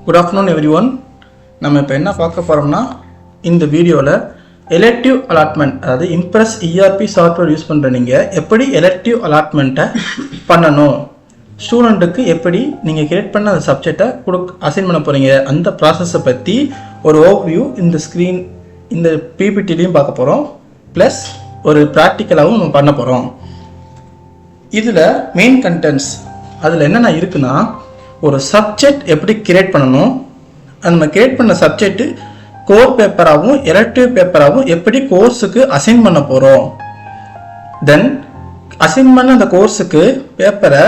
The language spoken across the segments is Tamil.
Good afternoon everyone. நம்ம இப்போ என்ன பார்க்க போகிறோம்னா, இந்த வீடியோவில் எலெக்டிவ் அலாட்மெண்ட், அதாவது இம்ப்ரெஸ் இஆர்பி சாஃப்ட்வேர் யூஸ் பண்ணுற நீங்கள் எப்படி எலெக்டிவ் அலாட்மெண்ட்டை பண்ணணும், ஸ்டூடெண்ட்டுக்கு எப்படி நீங்கள் கிரியேட் பண்ண அந்த சப்ஜெக்டை அசைன் பண்ண போகிறீங்க, அந்த ப்ராசஸை பற்றி ஒரு ஓவர்வியூ இந்த பிபிடிலையும் பார்க்க போகிறோம். ப்ளஸ் ஒரு ப்ராக்டிக்கலாகவும் நம்ம பண்ண போகிறோம். இதில் மெயின் கண்டென்ட்ஸ் அதில் என்னென்ன இருக்குன்னா, ஒரு சப்ஜெக்ட் எப்படி கிரியேட் பண்ணணும், நம்ம கிரியேட் பண்ண சப்ஜெக்ட்டு கோர் பேப்பராகவும் எலெக்டிவ் பேப்பராகவும் எப்படி கோர்ஸுக்கு அசைன் பண்ண போகிறோம், தென் அசைன் பண்ண அந்த கோர்ஸுக்கு பேப்பரை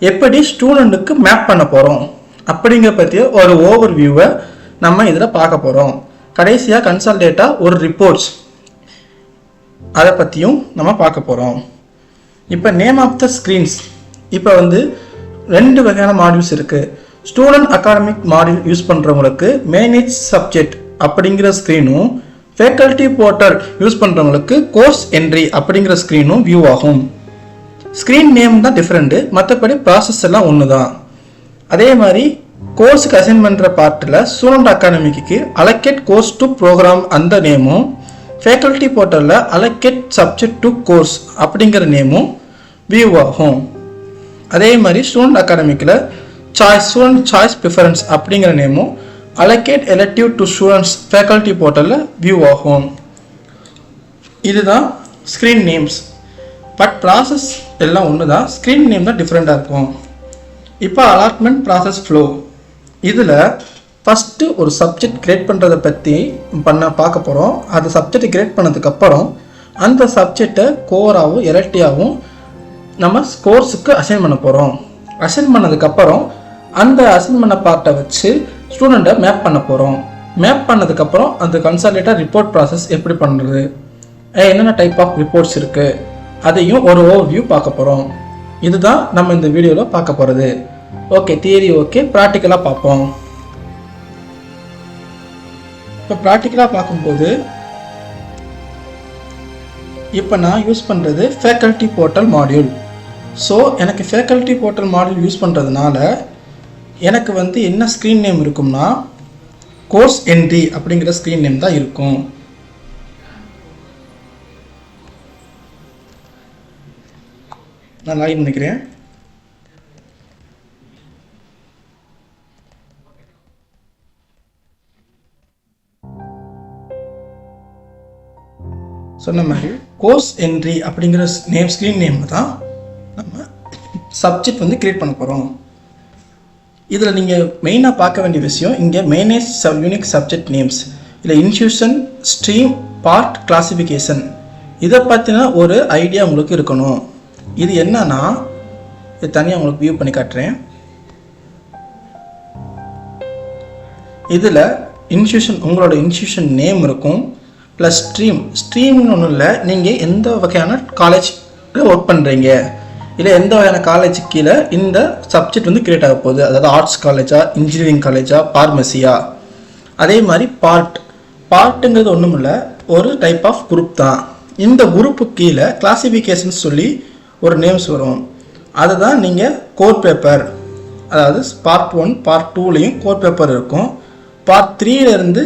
எப்படி ஸ்டூடெண்ட்டுக்கு மேப் பண்ண போகிறோம் அப்படிங்கிற பற்றிய ஒரு ஓவர் வியூவை நம்ம இதில் பார்க்க போகிறோம். கடைசியாக கன்சால்டேட்டாக ஒரு ரிப்போர்ட்ஸ் அதை பற்றியும் நம்ம பார்க்க போகிறோம். இப்போ நேம் ஆஃப் த ஸ்க்ரீன்ஸ், இப்போ ரெண்டு வகையான மாடியூல்ஸ் இருக்குது. ஸ்டூடெண்ட் அகாடமிக் மாடியூல் யூஸ் பண்ணுறவங்களுக்கு மேனேஜ் சப்ஜெக்ட் அப்படிங்கிற ஸ்க்ரீனும், ஃபேக்கல்ட்டி போர்ட்டல் யூஸ் பண்ணுறவங்களுக்கு கோர்ஸ் என்ட்ரி அப்படிங்கிற ஸ்க்ரீனும் வியூ ஆகும். ஸ்க்ரீன் நேம் தான் டிஃப்ரெண்ட்டு, மற்றபடி ப்ராசஸ் எல்லாம் ஒன்று தான். அதே மாதிரி கோர்ஸுக்கு அசைன் பண்ணுற பார்ட்டில் ஸ்டூடெண்ட் அகாடமிக்கு அலோகேட் கோர்ஸ் டு ப்ரோக்ராம் அந்த நேமும், ஃபேக்கல்ட்டி போர்ட்டலில் அலோகேட் சப்ஜெக்ட் டு கோர்ஸ் அப்படிங்கிற நேமும் வியூ ஆகும். அதே மாதிரி ஸ்டூடெண்ட் அகாடமிக்கில் ஸ்டூடெண்ட் சாய்ஸ் ப்ரிஃபரன்ஸ் அப்படிங்கிற நேமும் allocate elective to students faculty போர்ட்டலில் வியூ ஆகும். இதுதான் ஸ்க்ரீன் நேம்ஸ். பட் ப்ராசஸ் எல்லாம் ஒன்று தான், ஸ்க்ரீன் நேம் தான் டிஃப்ரெண்ட்டாக இருக்கும். இப்போ அலாட்மெண்ட் ப்ராசஸ் ஃப்ளோ, இதில் ஃபஸ்ட்டு ஒரு சப்ஜெக்ட் கிரியேட் பண்ணுறதை பற்றி பார்க்க போகிறோம். அந்த சப்ஜெக்டை கிரியேட் பண்ணதுக்கப்புறம் அந்த சப்ஜெக்டை கோராகவும் எலெக்டிவாகவும் நம்ம கோர்ஸுக்கு அசைன் பண்ண போகிறோம். அசைன் பண்ணதுக்கப்புறம் அந்த அசைன் பண்ண பார்ட்டை வச்சு ஸ்டூடெண்ட்டை மேப் பண்ண போகிறோம். மேப் பண்ணதுக்கப்புறம் அந்த கன்சால்டேட்டாக ரிப்போர்ட் ப்ராசஸ் எப்படி பண்ணுறது, என்னென்ன டைப் ஆஃப் ரிப்போர்ட்ஸ் இருக்குது, அதையும் ஒரு ஓவர்வியூ பார்க்க போகிறோம். இதுதான் நம்ம இந்த வீடியோவில் பார்க்க போகிறது. ஓகே, தியரி ஓகே, ப்ராக்டிக்கலாக பார்ப்போம். இப்போ ப்ராக்டிக்கலாக பார்க்கும்போது இப்போ நான் யூஸ் பண்ணுறது ஃபேக்கல்ட்டி போர்ட்டல் மாடியூல். ஸோ எனக்கு ஃபேக்கல்ட்டி போர்ட்டல் மாடியூல் யூஸ் பண்ணுறதுனால எனக்கு என்ன ஸ்க்ரீன் நேம் இருக்கும்னா, கோர்ஸ் என்ட்ரி அப்படிங்கிற ஸ்க்ரீன் நேம் தான் இருக்கும். நான் லாகின் பண்ணிக்கிறேன். சொன்ன மாதிரி கோர்ஸ் என்ட்ரி அப்படிங்கிற ஸ்க்ரீன் நேம் தான் நம்ம சப்ஜெக்ட் கிரியேட் பண்ண போகிறோம். இதில் நீங்கள் மெயினாக பார்க்க வேண்டிய விஷயம், இங்கே மேனேஜ் யூனிக் சப்ஜெக்ட் நேம்ஸ், இல்லை இன்ஸ்டியூஷன், ஸ்ட்ரீம், பார்ட், கிளாசிஃபிகேஷன், இதை பற்றின ஒரு ஐடியா உங்களுக்கு இருக்கணும். இது என்னன்னா, இது தனியாக உங்களுக்கு வியூ பண்ணி காட்டுறேன். இதில் இன்ஸ்டியூஷன், உங்களோட இன்ஸ்டியூஷன் நேம் இருக்கும், ப்ளஸ் ஸ்ட்ரீம்னு ஒன்றும் இல்லை, நீங்கள் எந்த வகையான காலேஜில் ஒர்க் பண்ணுறீங்க, இல்லை எந்த வகையான காலேஜ் கீழே இந்த சப்ஜெக்ட் கிரியேட் ஆக போகுது, அதாவது ஆர்ட்ஸ் காலேஜா, இன்ஜினியரிங் காலேஜா, ஃபார்மசியா. அதே மாதிரி பார்ட்டுங்கிறது ஒன்றும் இல்லை, ஒரு டைப் ஆஃப் குரூப் தான். இந்த குரூப்பு கீழே கிளாசிஃபிகேஷன் சொல்லி ஒரு நேம்ஸ் வரும். அதுதான் நீங்கள் கோர் பேப்பர், அதாவது பார்ட் 1 பார்ட் 2லேயும் கோர் பேப்பர் இருக்கும். பார்ட் 3லேருந்து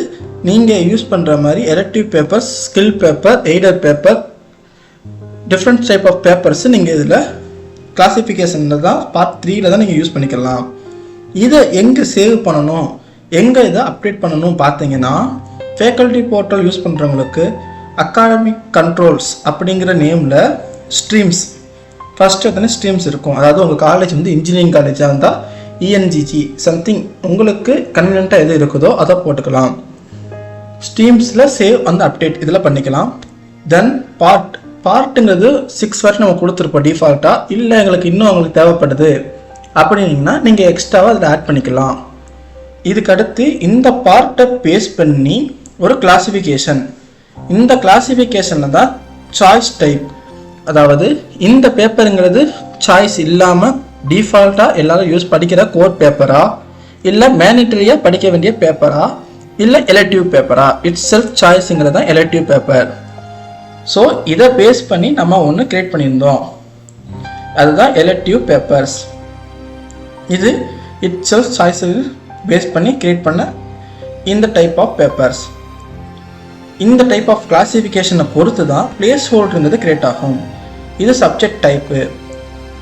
நீங்கள் யூஸ் பண்ணுற மாதிரி elective papers, skill paper, either paper, different type of papers நீங்கள் இதில் கிளாசிஃபிகேஷனில் தான் பார்ட் 3ல் தான் நீங்கள் யூஸ் பண்ணிக்கலாம். இதை எங்கே சேவ் பண்ணணும், எங்கே இதை அப்டேட் பண்ணணும் பார்த்தீங்கன்னா, ஃபேக்கல்ட்டி போர்ட்டல் யூஸ் பண்ணுறவங்களுக்கு அகாடமிக் கண்ட்ரோல்ஸ் அப்படிங்கிற நேமில் ஸ்ட்ரீம்ஸ், ஃபஸ்ட்டு ஸ்ட்ரீம்ஸ் இருக்கும். அதாவது உங்கள் காலேஜ் இன்ஜினியரிங் காலேஜாக இருந்தால் இஎன்ஜிஜி சம்திங் உங்களுக்கு கன்வீனியண்ட்டாக எது இருக்குதோ அதை போட்டுக்கலாம். ஸ்ட்ரீம்ஸில் சேவ் அப்டேட் இதில் பண்ணிக்கலாம். தென் பார்ட்டுங்கிறது 6 வரைக்கும் நம்ம கொடுத்துருப்போம் டிஃபால்ட்டாக. இல்லை எங்களுக்கு இன்னும் அவங்களுக்கு தேவைப்படுது அப்படின்னீங்கன்னா நீங்கள் எக்ஸ்ட்ராவாக அதில் ஆட் பண்ணிக்கலாம். இதுக்கடுத்து இந்த பார்ட்டை பேஸ் பண்ணி ஒரு கிளாசிஃபிகேஷன், இந்த கிளாசிஃபிகேஷனில் தான் சாய்ஸ் டைப், அதாவது இந்த பேப்பருங்கிறது சாய்ஸ் இல்லாமல் டிஃபால்ட்டாக எல்லோரும் படிக்கிற கோர் பேப்பரா, இல்லை மேனிட்டரியாக படிக்க வேண்டிய பேப்பரா, இல்லை எலெக்டிவ் பேப்பரா, இட்ஸ் செல்ஃப் சாய்ஸுங்கிறது தான் எலெக்டிவ் பேப்பர். ஸோ இதை பேஸ் பண்ணி நம்ம ஒன்று கிரியேட் பண்ணியிருந்தோம், அதுதான் எலெக்டிவ் பேப்பர்ஸ். இது இட்ஸ் செல்ஃப் சாய்ஸ் பேஸ் பண்ணி கிரியேட் பண்ண இந்த டைப் ஆஃப் பேப்பர்ஸ். இந்த டைப் ஆஃப் கிளாசிஃபிகேஷனை பொறுத்து தான் பிளேஸ் ஹோல்டருங்கிறது கிரியேட் ஆகும். இது சப்ஜெக்ட் டைப்பு.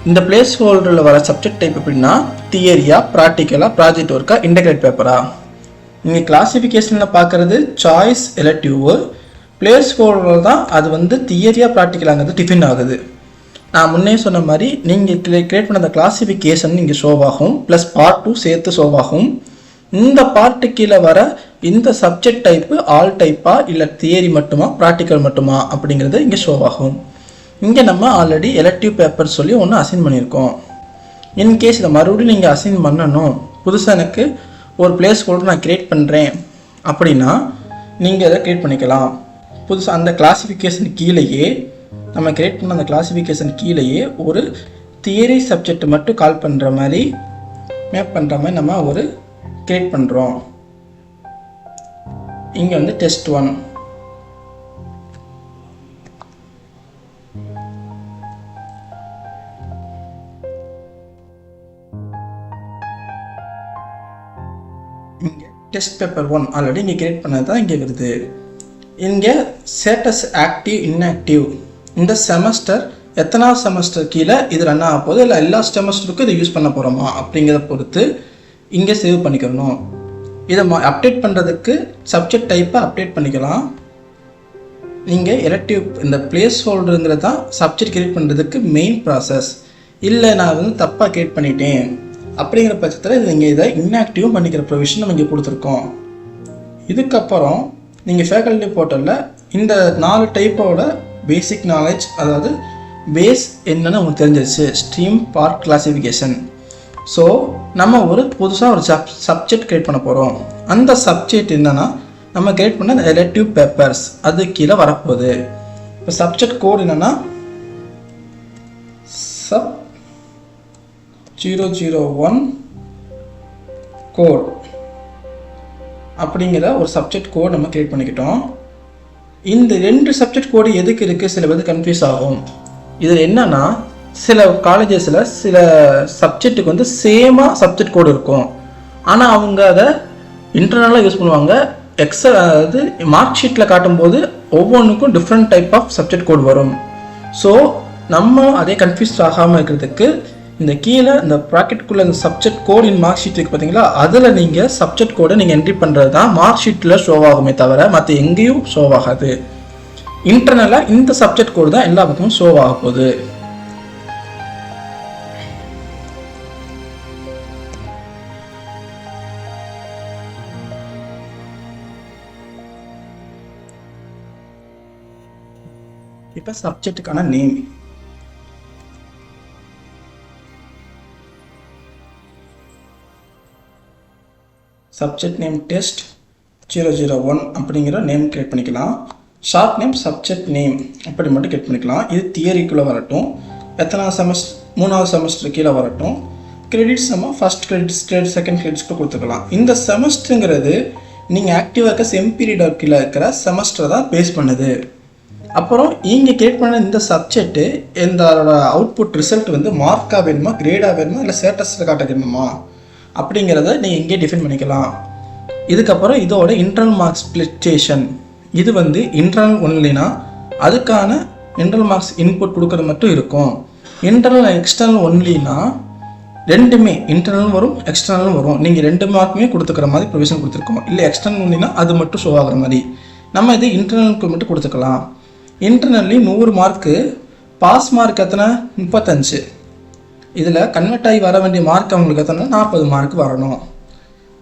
இந்த பிளேஸ் ஹோல்டரில் வர சப்ஜெக்ட் டைப் எப்படின்னா தியரியா, ப்ராக்டிக்கலாக, ப்ராஜெக்ட் ஒர்க்கா, இன்டெகிரேட் பேப்பரா. நீங்கள் கிளாசிஃபிகேஷனில் பார்க்குறது சாய்ஸ் எலக்டிவ். பிளேஸ் ஹோல்டர் தான் அது தியரியா ப்ராக்டிக்கலாங்கிறது டிஃபைன் ஆகுது. நான் முன்னே சொன்ன மாதிரி நீங்கள் கிரியேட் பண்ண அந்த கிளாசிஃபிகேஷன் இங்கே ஷோவாகும், ப்ளஸ் பார்ட் 2 சேர்த்து ஷோவாகும். இந்த பார்ட்டு கீழே வர இந்த சப்ஜெக்ட் டைப்பு ஆல் டைப்பா இல்லை தியரி மட்டுமா ப்ராக்டிக்கல் மட்டுமா அப்படிங்கிறது இங்கே ஷோவாகும். இங்கே நம்ம ஆல்ரெடி எலக்டிவ் பேப்பர் சொல்லி ஒன்று அசைன் பண்ணியிருக்கோம். இன்கேஸ் இதை மறுபடியும் நீங்கள் அசைன் பண்ணணும், புதுசாக எனக்கு ஒரு பிளேஸ் ஹோல்டர் நான் கிரியேட் பண்ணுறேன் அப்படின்னா நீங்கள் அதை கிரியேட் பண்ணிக்கலாம். புதுசாக அந்த கிளாசிஃபிகேஷன் கீழேயே நம்ம கிரியேட் பண்ண அந்த கிளாசிஃபிகேஷன் கீழேயே ஒரு தியரி சப்ஜெக்ட் மட்டும் கால் பண்ணுற மாதிரி மேப் பண்ணுற மாதிரி நம்ம ஒரு கிரியேட் பண்ணுறோம். இங்கே டெஸ்ட் 1. இங்கே டெஸ்ட் பேப்பர் 1 ஆல்ரெடி இங்கே கிரியேட் பண்ணது தான் இங்கே வருது. இங்கே ஸ்டேட்டஸ் ஆக்டிவ் இன்ஆக்டிவ், இந்த செமஸ்டர் எத்தனாவது செமஸ்டர் கீழே இது ரன் ஆக போகுது, இல்லை எல்லா செமஸ்டருக்கும் இதை யூஸ் பண்ண போகிறோமா அப்படிங்கிறத பொறுத்து இங்கே சேவ் பண்ணிக்கணும். இதை அப்டேட் பண்ணுறதுக்கு சப்ஜெக்ட் டைப்பை அப்டேட் பண்ணிக்கலாம். நீங்கள் எலக்டிவ் இந்த பிளேஸ் ஹோல்டருங்கிறது தான் சப்ஜெக்ட் கிரியேட் பண்ணுறதுக்கு மெயின் ப்ராசஸ். இல்லை நான் தப்பாக கிரியேட் பண்ணிட்டேன் அப்படிங்கிற பட்சத்தில் நீங்கள் இதை இன்ஆக்டிவும் பண்ணிக்கிற ப்ரொவிஷன் நம்ம இங்கே கொடுத்துருக்கோம். இதுக்கப்புறம் நீங்கள் ஃபேக்கல்ட்டி போர்ட்டலில் இந்த 4 டைப்போட பேசிக் நாலேஜ், அதாவது பேஸ் என்னன்னு உங்களுக்கு தெரிஞ்சிருச்சு, ஸ்ட்ரீம், பார்ட், கிளாசிஃபிகேஷன். ஸோ நம்ம ஒரு புதுசாக ஒரு சப்ஜெக்ட் கிரியேட் பண்ண போகிறோம். அந்த சப்ஜெக்ட் என்னென்னா நம்ம கிரியேட் பண்ண எலக்டிவ் பேப்பர்ஸ் அது கீழே வரப்போகுது. இப்போ சப்ஜெக்ட் கோட் என்னென்னா சப் 001 கோட் அப்படிங்கிற ஒரு சப்ஜெக்ட் கோட் நம்ம கிரியேட் பண்ணிக்கிட்டோம். இந்த 2 சப்ஜெக்ட் கோடு எதுக்கு இருக்குது சில பேர் கன்ஃபியூஸ் ஆகும். இதில் என்னன்னா சில காலேஜஸில் சில சப்ஜெக்ட்டுக்கு சேமாக சப்ஜெக்ட் கோடு இருக்கும், ஆனால் அவங்க அதை இன்டர்னலாக யூஸ் பண்ணுவாங்க. அதாவது மார்க் ஷீட்டில் காட்டும்போது ஒவ்வொன்றுக்கும் different type of subject code வரும். ஸோ நம்ம அதே கன்ஃபியூஸ் ஆகாமல் இருக்கிறதுக்கு இந்த கீழே இந்த ப்ராக்கெட்டுக்குள்ளே இந்த சப்ஜெக்ட் கோட் இன் மார்க் ஷீட் இருக்குது பார்த்தீங்களா, அதில் நீங்கள் சப்ஜெக்ட் கோடை நீங்கள் என்ட்ரி பண்ணுறது தான் மார்க் ஷீட்டில் ஷோ ஆகுமே தவிர மற்ற எங்கேயும் ஷோ ஆகாது. இன்டர்னலாக இந்த சப்ஜெக்ட் கோடு தான் எல்லா பக்கமும் ஷோ ஆக போகுது. இப்போ சப்ஜெக்ட்டுக்கான நேம் சப்ஜெக்ட் நேம் டெஸ்ட் 001 அப்படிங்கிற நேம் கிரியேட் பண்ணிக்கலாம். ஷார்ட் நேம் சப்ஜெக்ட் நேம் அப்படி மட்டும் கிரியேட் பண்ணிக்கலாம். இது தியரிக்குள்ளே வரட்டும், எத்தனாவது செமஸ்டர் 3வது செமஸ்டர் கீழே வரட்டும். கிரெடிட்ஸ் நம்ம ஃபஸ்ட் கிரெடிட்ஸ், செகண்ட் கிரெடிட்ஸ்க்கு கொடுத்துக்கலாம். இந்த செமஸ்டருங்கிறது நீங்கள் ஆக்டிவாக இருக்க செம் பீரியட் கீழே இருக்கிற செமஸ்டரை தான் பேஸ் பண்ணுது. அப்புறம் இங்கே கிரியேட் பண்ண இந்த சப்ஜெக்ட்டு இந்த அவுட்புட் ரிசல்ட் மார்க்காக வேணுமா, கிரேடாக வேணுமா, இல்லை ஸ்டேட்டஸில் காட்ட வேணுமா அப்படிங்கிறத நீங்கள் இங்கே டிஃபைன் பண்ணிக்கலாம். இதுக்கப்புறம் இதோட இன்டர்னல் மார்க்ஸ் ஸ்ப்ளிட்டேஷன், இது இன்டர்னல் ஒன்லினா அதுக்கான இன்டர்னல் மார்க்ஸ் இன்புட் கொடுக்குறது மட்டும் இருக்கும். இன்டர்னல் எக்ஸ்டர்னல் ஒன்லினா ரெண்டுமே இன்டர்னல் வரும் எக்ஸ்டர்னலும் வரும். நீங்கள் 2 மார்க்குமே கொடுத்துக்கிற மாதிரி ப்ரொவிஷன் கொடுத்துருக்கோம். இல்லை எக்ஸ்டர்னல் ஒன்லினா அது மட்டும் ஷோ ஆகிற மாதிரி நம்ம இது இன்டர்னலுக்கு மட்டும் கொடுத்துக்கலாம். இன்டர்னல்லி 100 மார்க்கு, பாஸ் மார்க் எத்தனை 35. இதில் கன்வெர்ட் ஆகி வர வேண்டிய மார்க் அவங்களுக்கு எத்தனை 40 மார்க் வரணும்.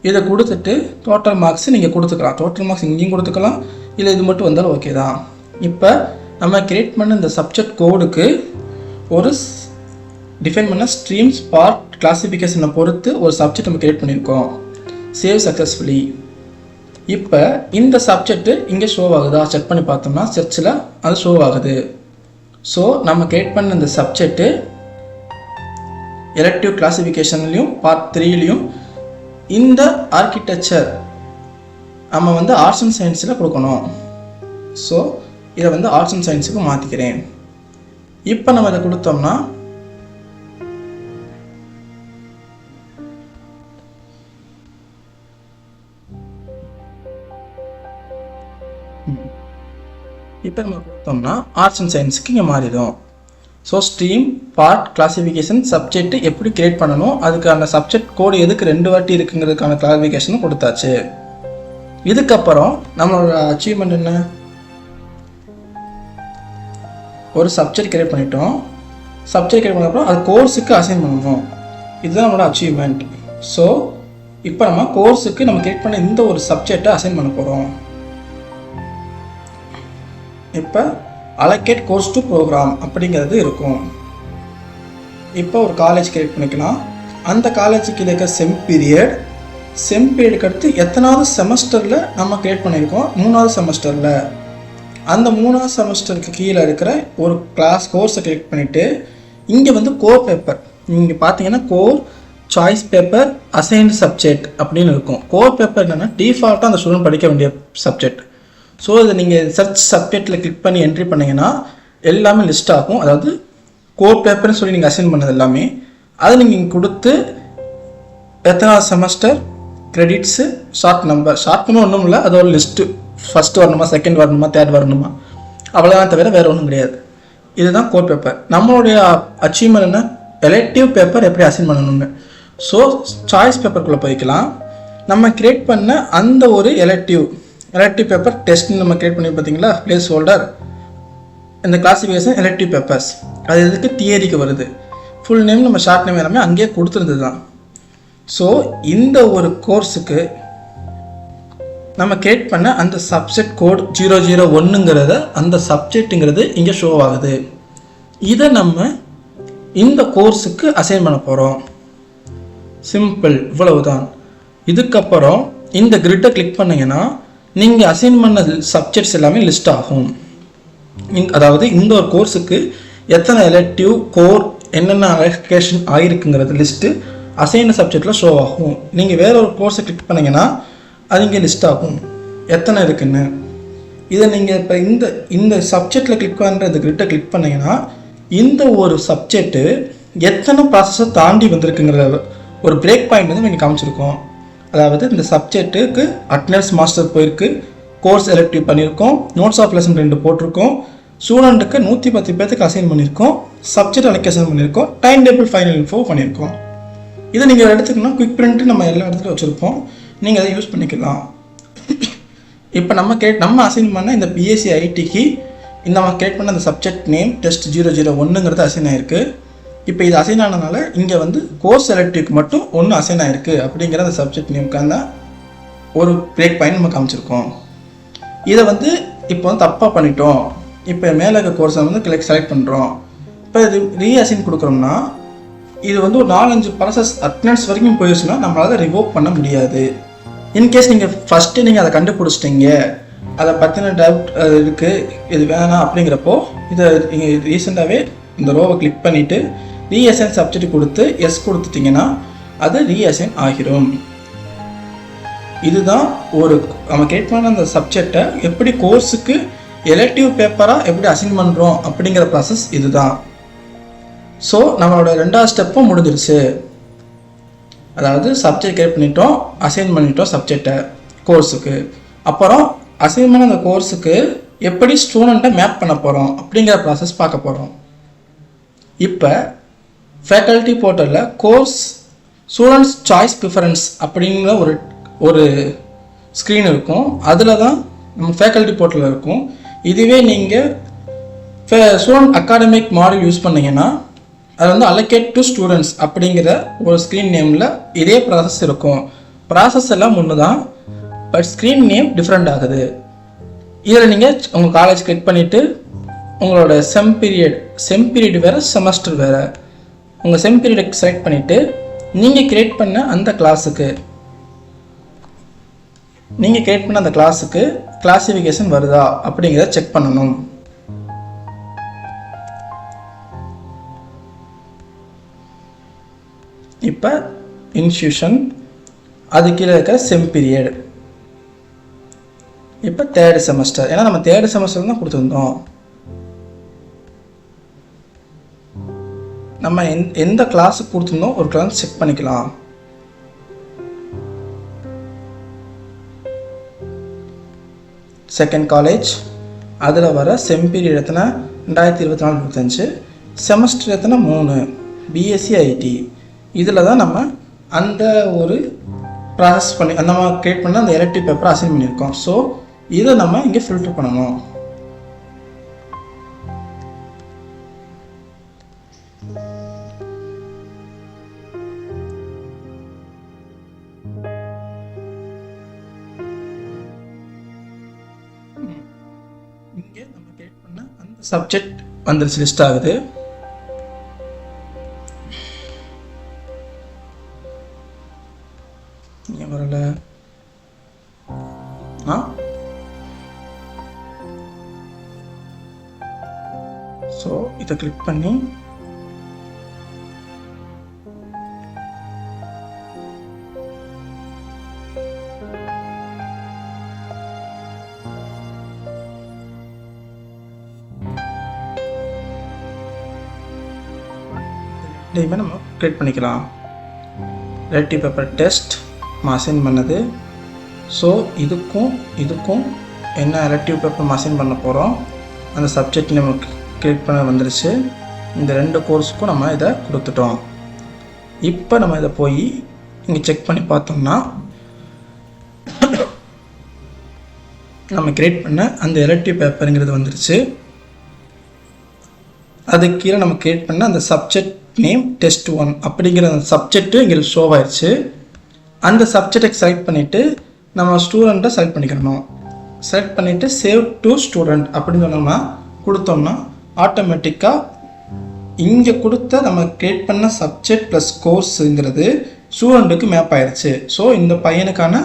இதை கொடுத்துட்டு டோட்டல் மார்க்ஸ் நீங்கள் கொடுத்துக்கலாம். டோட்டல் மார்க்ஸ் இங்கேயும் கொடுத்துக்கலாம், இல்லை இது மட்டும் வந்தாலும் ஓகே தான். இப்போ நம்ம கிரியேட் பண்ண இந்த சப்ஜெக்ட் கோடுக்கு ஒரு டிஃபைன் பண்ண ஸ்ட்ரீம்ஸ், பார்ட், கிளாசிஃபிகேஷனை பொறுத்து ஒரு சப்ஜெக்ட் நம்ம கிரியேட் பண்ணியிருக்கோம். Save successfully. இப்போ இந்த சப்ஜெக்ட்டு இங்கே ஷோ ஆகுதா செக் பண்ணி பார்த்தோம்னா சர்ச்சில் அது ஷோ ஆகுது. ஸோ நம்ம கிரியேட் பண்ண இந்த சப்ஜெக்ட்டு எலக்டிவ் கிளாசிஃபிகேஷன்லையும் பார்ட் 3லையும் இந்த ஆர்கிடெக்சர் நம்ம ஆர்ட்ஸ் அண்ட் சயின்ஸில் கொடுக்கணும். ஸோ இதை ஆர்ட்ஸ் அண்ட் சயின்ஸுக்கு மாற்றிக்கிறேன். இப்போ நம்ம இதை கொடுத்தோம்னா இப்போ நம்ம கொடுத்தோம்னா ஆர்ட்ஸ் அண்ட் சயின்ஸுக்கு இங்கே மாறிடும். So stream, part, classification, subject எப்படி கிரியேட் பண்ணணும், அதுக்கான சப்ஜெக்ட் கோடு எதுக்கு 2 வாட்டி இருக்குங்கிறதுக்கான கிளாரிஃபிகேஷனும் கொடுத்தாச்சு. இதுக்கப்புறம் நம்மளோட அச்சீவ்மெண்ட் என்ன? ஒரு சப்ஜெக்ட் கிரியேட் பண்ணிட்டோம். சப்ஜெக்ட் கிரியேட் பண்ணப்பறம் அது கோர்ஸுக்கு அசைன் பண்ணணும். இதுதான் நம்மளோட அச்சீவ்மெண்ட். ஸோ இப்போ நம்ம கோர்ஸுக்கு நம்ம கிரியேட் பண்ண இந்த ஒரு சப்ஜெக்டை அசைன் பண்ண போகிறோம். இப்போ அலோகேட் கோர்ஸ் டு ப்ரோக்ராம் அப்படிங்கிறது இருக்கும். இப்போ ஒரு காலேஜ் கிரியேட் பண்ணிக்கலாம். அந்த காலேஜுக்கு இருக்க செம் பீரியடுக்கு அடுத்து எத்தனாவது செமஸ்டரில் நம்ம கிரியேட் பண்ணியிருக்கோம்? 3வது செமஸ்டரில். அந்த 3வது செமஸ்டருக்கு கீழே இருக்கிற ஒரு கோர்ஸை கிளிக் பண்ணிவிட்டு இங்கே வந்து கோர் பேப்பர், இங்கே பார்த்தீங்கன்னா core, choice paper, assigned subject அப்படின்னு இருக்கும். கோர் பேப்பர் என்னென்னா டிஃபால்ட்டாக அந்த ஸ்டூடெண்ட் படிக்க வேண்டிய சப்ஜெக்ட். ஸோ இதை நீங்கள் சர்ச் சப்ஜெக்டில் கிளிக் பண்ணி என்ட்ரி பண்ணிங்கன்னா எல்லாமே லிஸ்ட் ஆகும். அதாவது கோர் பேப்பர்னு சொல்லி நீங்கள் அசைன் பண்ணது எல்லாமே அதை நீங்கள் இங்கே கொடுத்து எத்தனாவது செமஸ்டர், கிரெடிட்ஸு, ஷார்ட் நம்பர் ஒன்றும் இல்லை, அதோட லிஸ்ட்டு ஃபஸ்ட்டு வரணுமா, செகண்ட் வரணுமா, தேர்ட் வரணுமா, அவ்வளோதான், தவிர வேறு ஒன்றும் கிடையாது. இதுதான் கோர் பேப்பர். நம்மளுடைய அச்சீவ்மெண்ட் என்ன? எலெக்டிவ் பேப்பர் எப்படி அசைன் பண்ணணுங்க. ஸோ சாய்ஸ் பேப்பருக்குள்ளே போய்க்கலாம். நம்ம கிரியேட் பண்ண அந்த ஒரு எலெக்டிவ் பேப்பர் டெஸ்ட்னு நம்ம கிரியேட் பண்ணி பார்த்தீங்களா, பிளேஸ் ஹோல்டர், இந்த கிளாசிஃபிகேஷன் எலெக்டிவ் பேப்பர்ஸ், அது எதுக்கு தியரிக்கு வருது. ஃபுல் நேம் நம்ம ஷார்ட் நேம் எல்லாமே அங்கேயே கொடுத்துருந்தது தான். ஸோ இந்த ஒரு கோர்ஸுக்கு நம்ம கிரியேட் பண்ண அந்த சப்ஜெக்ட் கோட் 001ங்கிறத அந்த சப்ஜெக்ட்டுங்கிறது இங்கே ஷோ ஆகுது. இதை நம்ம இந்த கோர்ஸுக்கு அசைன் பண்ண போகிறோம். சிம்பிள், இவ்வளவுதான். இதுக்கப்புறம் இந்த கிரிட்டை கிளிக் பண்ணிங்கன்னா நீங்கள் அசைன் பண்ண சப்ஜெக்ட்ஸ் எல்லாமே லிஸ்ட் ஆகும். அதாவது இந்த ஒரு கோர்ஸுக்கு எத்தனை எலெக்டிவ், கோர், என்னென்ன அலோகேஷன் ஆகிருக்குங்கிறது லிஸ்ட்டு அசைன் சப்ஜெக்டில் ஷோ ஆகும். நீங்கள் வேற ஒரு கோர்ஸை கிளிக் பண்ணிங்கன்னா அது இங்கே லிஸ்ட் ஆகும் எத்தனை இருக்குன்னு. இதை நீங்கள் இப்போ இந்த சப்ஜெக்டில் கிளிக் பண்ணுற இந்த கிரிட்டை கிளிக் பண்ணிங்கன்னா இந்த ஒரு சப்ஜெக்ட்டு எத்தனை ப்ராசஸை தாண்டி வந்திருக்குங்கிற ஒரு பிரேக் பாயிண்ட் வந்து நீங்கள் காமிச்சிருக்கோம். அதாவது இந்த சப்ஜெக்ட்டுக்கு அட்டெண்டன்ஸ் மாஸ்டர் போயிருக்கு, கோர்ஸ் எலெக்டிவ் பண்ணியிருக்கோம், நோட்ஸ் ஆஃப் லெசன் 2 போட்டிருக்கோம், ஸ்டூடெண்ட்டுக்கு 110 பேருக்கு அசைன் பண்ணியிருக்கோம், சப்ஜெக்ட் அலோகேஷன் பண்ணியிருக்கோம், டைம் டேபிள் ஃபைனல் இன்ஃபோ பண்ணியிருக்கோம். இதை நீங்கள் எடுத்துக்கணும். குயிக் பிரிண்ட்டு நம்ம எல்லா இடத்துலையும் வச்சுருப்போம், நீங்கள் அதை யூஸ் பண்ணிக்கலாம். இப்போ நம்ம அசைன் பண்ண இந்த பிஎஸ்சி ஐடிக்கு நம்ம கிரியேட் பண்ண அந்த சப்ஜெக்ட் நேம் டெஸ்ட் 001ங்கிறது அசைன் ஆகிருக்கு. இப்போ இது அசைன் ஆனதுனால இங்கே வந்து கோர்ஸ் எலெக்டிவ்க்கு மட்டும் 1 அசைன் ஆகிருக்கு அப்படிங்கிற அந்த சப்ஜெக்ட் நேமுக்கான ஒரு பிரேக் பாயிண்ட் நம்ம காமிச்சிருக்கோம். இதை வந்து இப்போ வந்து தப்பாக பண்ணிட்டோம். இப்போ மேலே இருக்க கோர்ஸை வந்து செலக்ட் பண்ணுறோம். இப்போ இது ரீஅசைன் கொடுக்குறோம்னா இது வந்து ஒரு 4-5 ப்ராசஸ் அட்டெண்டன்ஸ் வரைக்கும் போயிடுச்சுன்னா நம்மளால் ரிவோக் பண்ண முடியாது. இன்கேஸ் நீங்கள் ஃபஸ்ட்டு நீங்கள் அதை கண்டுபிடிச்சிட்டிங்க, அதை பற்றின டவுட் இருக்குது, இது வேணாம் அப்படிங்கிறப்போ இதை நீங்கள் ரீசெண்டாகவே இந்த ரோவை கிளிக் பண்ணிவிட்டு ரீஅசைன் சப்ஜெக்ட் கொடுத்து எஸ் கொடுத்துட்டிங்கன்னா அது ரீஅசைன் ஆகிரும். இதுதான் ஒரு நம்ம கிரியேட் பண்ண அந்த சப்ஜெக்டை எப்படி கோர்ஸுக்கு எலெக்டிவ் பேப்பராக எப்படி அசைன் பண்ணுறோம் அப்படிங்கிற ப்ராசஸ் இதுதான். ஸோ நம்மளோட 2வது ஸ்டெப்பும் முடிஞ்சிருச்சு. அதாவது சப்ஜெக்ட் கிரியேட் பண்ணிட்டோம், அசைன் பண்ணிட்டோம் சப்ஜெக்டை கோர்ஸுக்கு. அப்புறம் அசைன் பண்ண அந்த கோர்ஸுக்கு எப்படி ஸ்டூடெண்ட்டை மேப் பண்ண போகிறோம் அப்படிங்கிற ப்ராசஸ் பார்க்க போகிறோம். இப்போ ஃபேக்கல்ட்டி போர்ட்டலில் கோர்ஸ் ஸ்டூடெண்ட்ஸ் சாய்ஸ் ப்ரிஃபரன்ஸ் அப்படிங்கிற ஒரு ஸ்க்ரீன் இருக்கும். அதில் தான் நம்ம ஃபேக்கல்ட்டி போர்ட்டலில் இருக்கும். இதுவே நீங்கள் ஸ்டூடெண்ட் அகாடமிக் மாடல் யூஸ் பண்ணிங்கன்னா அது வந்து அலோகேட் டு ஸ்டூடெண்ட்ஸ் அப்படிங்கிற ஒரு ஸ்க்ரீன் நேமில் இதே ப்ராசஸ் இருக்கும். ப்ராசஸ் எல்லாம் ஒன்று தான், பட் ஸ்க்ரீன் நேம் டிஃப்ரெண்ட் ஆகுது. இதில் நீங்கள் உங்கள் காலேஜ் கிளிக் பண்ணிவிட்டு உங்களோட செம் பீரியட் வேறு, செமஸ்டர் வேறு, உங்கள் செம் பீரியடை செலக்ட் பண்ணிவிட்டு நீங்கள் கிரியேட் பண்ண அந்த கிளாஸுக்கு கிளாசிஃபிகேஷன் வருதா அப்படிங்கிறத செக் பண்ணணும். இப்போ இன்ஸ்டியூஷன், அது கீழே இருக்க செம் பீரியட், இப்போ 3rd செமஸ்டர், ஏன்னா நம்ம 3rd செமஸ்டர் தான் கொடுத்துருந்தோம். நம்ம எந்த கிளாஸுக்கு கொடுத்துருந்தோம் ஒரு கிளாஸ் செக் பண்ணிக்கலாம். செகண்ட் காலேஜ், அதில் வர செம் பீரியட் எத்தனை 2024-25, செமஸ்டர் எத்தனை 3, பிஎஸ்சி ஐடி. இதில் தான் நம்ம அந்த ஒரு ப்ராசஸ் பண்ணி நம்ம க்ரியேட் பண்ண அந்த எலக்டிவ் பேப்பரை அசைன் பண்ணியிருக்கோம். ஸோ இதை நம்ம இங்கே ஃபில்டர் பண்ணணும். இங்கே நம்ம க்ரியேட் பண்ண அந்த சப்ஜெக்ட் வந்துருச்சு, லிஸ்ட் ஆகுது. இங்கே வரல. ஸோ இதை கிளிக் பண்ணி இதையுமே நம்ம கிரியேட் பண்ணிக்கலாம். எலக்டிவ் பேப்பர் டெஸ்ட் அசைன் பண்ணது. ஸோ இதுக்கும் என்ன எலக்டிவ் பேப்பர் அசைன் பண்ண போகிறோம், அந்த சப்ஜெக்ட் நமக்கு கிரியேட் பண்ண வந்துருச்சு. இந்த 2 கோர்ஸுக்கும் நம்ம இதை கொடுத்துட்டோம். இப்போ நம்ம இதை போய் இங்கே செக் பண்ணி பார்த்தோம்னா நம்ம கிரியேட் பண்ண அந்த எலக்டிவ் பேப்பருங்கிறது வந்துருச்சு. அதுக்கு கீழே நம்ம கிரியேட் பண்ண அந்த சப்ஜெக்ட் நேம் டெஸ்ட் 1 அப்படிங்கிற அந்த சப்ஜெக்ட்டு இங்கே ஷோ ஆயிடுச்சு. அந்த சப்ஜெக்டை செலக்ட் பண்ணிவிட்டு நம்ம ஸ்டூடெண்ட்டை செலக்ட் பண்ணிக்கணும். செலக்ட் பண்ணிவிட்டு சேவ் டு ஸ்டூடெண்ட் அப்படின்னு சொன்னோம்னா கொடுத்தோம்னா ஆட்டோமேட்டிக்காக இங்கே கொடுத்த நம்ம கிரியேட் பண்ண சப்ஜெக்ட் ப்ளஸ் கோர்ஸுங்கிறது ஸ்டூடெண்ட்டுக்கு மேப் ஆயிடுச்சு. ஸோ இந்த பையனுக்கான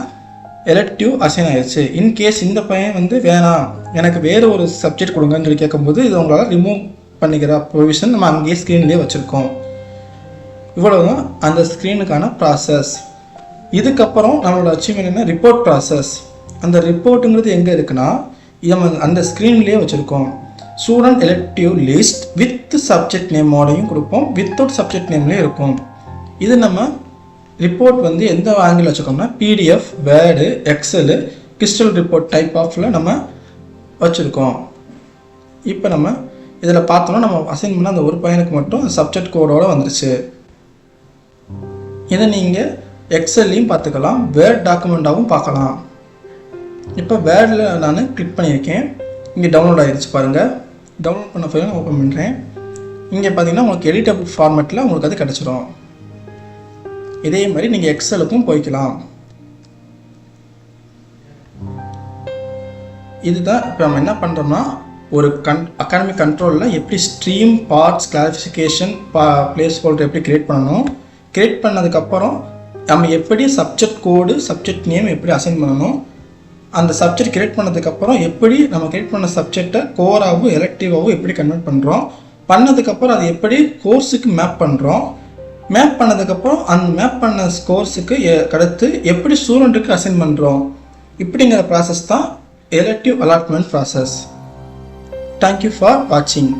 எலக்டிவ் அசைன் ஆயிடுச்சு. இன்கேஸ் இந்த பையன் வந்து வேணாம், எனக்கு வேறு ஒரு சப்ஜெக்ட் கொடுங்கன்னு சொல்லி கேட்கும்போது இது உங்களால் ரிமூவ் பண்ணிக்கிற ப்ரொவிஷன் நம்ம அங்கேயே ஸ்க்ரீன்லேயே வச்சுருக்கோம். இவ்வளவுதான் அந்த ஸ்க்ரீனுக்கான ப்ராசஸ். இதுக்கப்புறம் நம்மளோட அச்சீவ்மெண்ட் என்ன, ரிப்போர்ட் ப்ராசஸ். அந்த ரிப்போர்ட்டுங்கிறது எங்கே இருக்குன்னா நம்ம அந்த ஸ்க்ரீன்லேயே வச்சுருக்கோம். Student elective list with subject நேமோடையும் கொடுப்போம், வித்தவுட் சப்ஜெக்ட் நேம்லேயும் இருக்கும். இது நம்ம ரிப்போர்ட் வந்து எந்த ஆங்கிள் வச்சுருக்கோம்னா PDF, word, excel, crystal report type ஆஃபில் நம்ம வச்சுருக்கோம். இப்போ நம்ம இதில் பார்த்தோம்னா நம்ம அசைன் பண்ண அந்த ஒரு பையனுக்கு மட்டும் சப்ஜெக்ட் கோடோடு வந்துருச்சு. இதை நீங்கள் எக்ஸல்லையும் பார்த்துக்கலாம், வேர்ட் டாக்குமெண்ட்டாகவும் பார்க்கலாம். இப்போ வேர்டில் நான் கிளிக் பண்ணியிருக்கேன். இங்கே டவுன்லோட் ஆகிடுச்சு பாருங்கள். டவுன்லோட் பண்ண ஃபைலை நான் ஓப்பன் பண்ணுறேன். இங்கே பார்த்தீங்கன்னா உங்களுக்கு எடிட்டபிள் ஃபார்மேட்டில் உங்களுக்கு அது கிடச்சிரும். இதே மாதிரி நீங்கள் எக்ஸலுக்கும் போய்க்கலாம். இதுதான் இப்போ நம்ம என்ன பண்ணுறோம்னா ஒரு அகாடமிக் கண்ட்ரோலில் எப்படி stream, parts, clarification, place holder எப்படி க்ரியேட் பண்ணணும், க்ரியேட் பண்ணதுக்கப்புறம் நம்ம எப்படி சப்ஜெக்ட் கோடு, சப்ஜெக்ட் நேம் எப்படி அசைன் பண்ணணும், அந்த சப்ஜெக்ட் க்ரியேட் பண்ணதுக்கப்புறம் எப்படி நம்ம க்ரியேட் பண்ண சப்ஜெக்டை கோராகவும் எலக்டிவாகவும் எப்படி கன்வெர்ட் பண்ணுறோம், பண்ணதுக்கப்புறம் அதை எப்படி கோர்ஸுக்கு மேப் பண்ணுறோம், மேப் பண்ணதுக்கப்புறம் அந்த மேப் பண்ண கோர்ஸுக்கு அடுத்து எப்படி ஸ்டூடெண்ட்டுக்கு அசைன் பண்ணுறோம், இப்படிங்கிற ப்ராசஸ் தான் elective allotment process. Thank you for watching.